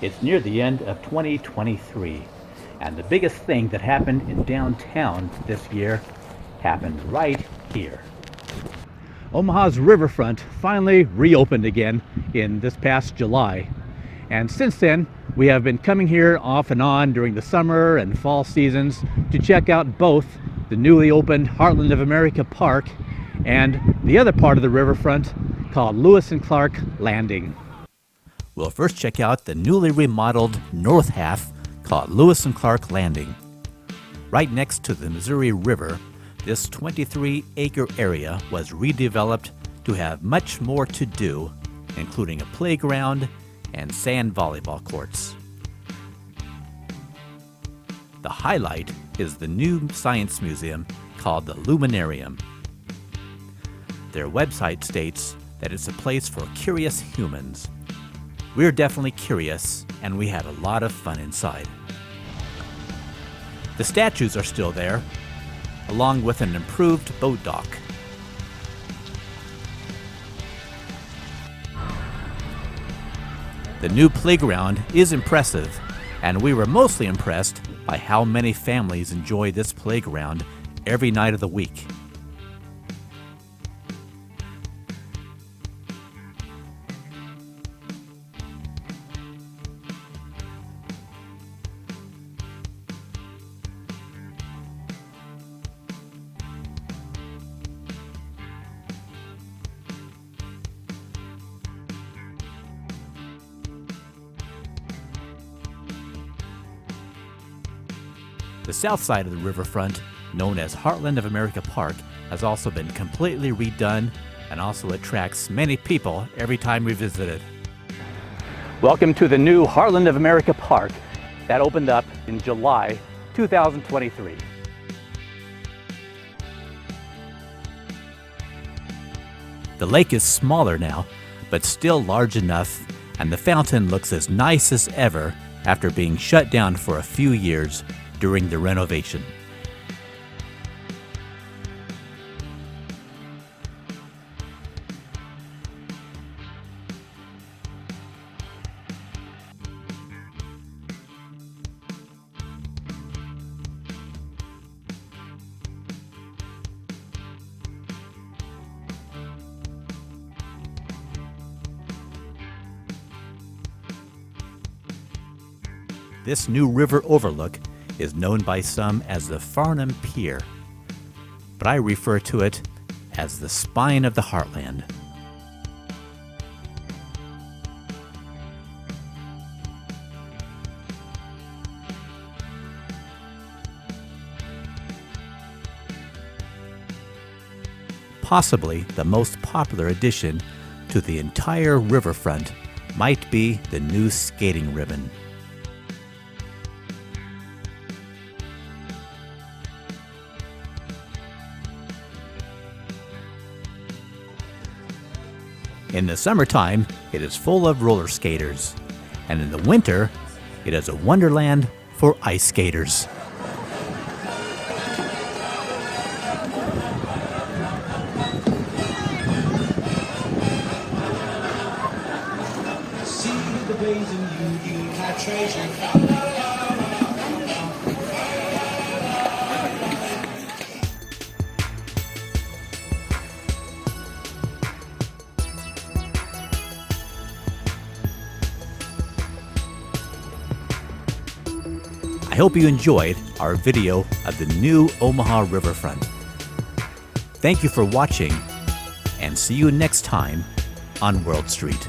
It's near the end of 2023, and the biggest thing that happened in downtown this year happened right here. Omaha's riverfront finally reopened again in this past July, and since then we have been coming here off and on during the summer and fall seasons to check out both the newly opened Heartland of America Park and the other part of the riverfront called Lewis and Clark Landing. We'll first check out the newly remodeled north half called Lewis and Clark Landing. Right next to the Missouri River, this 23-acre area was redeveloped to have much more to do, including a playground and sand volleyball courts. The highlight is the new science museum called the Luminarium. Their website states that it's a place for curious humans. We're definitely curious, and we had a lot of fun inside. The statues are still there, along with an improved boat dock. The new playground is impressive, and we were mostly impressed by how many families enjoy this playground every night of the week. The south side of the riverfront, known as Heartland of America Park, has also been completely redone and also attracts many people every time we visit it. Welcome to the new Heartland of America Park that opened up in July 2023. The lake is smaller now, but still large enough, and the fountain looks as nice as ever after being shut down for a few years during the renovation. This new river overlook is known by some as the Farnham Pier, but I refer to it as the spine of the Heartland. Possibly the most popular addition to the entire riverfront might be the new skating ribbon. In the summertime, it is full of roller skaters, and in the winter, it is a wonderland for ice skaters. See the ways in you have treasure. I hope you enjoyed our video of the new Omaha Riverfront. Thank you for watching, and see you next time on World Street.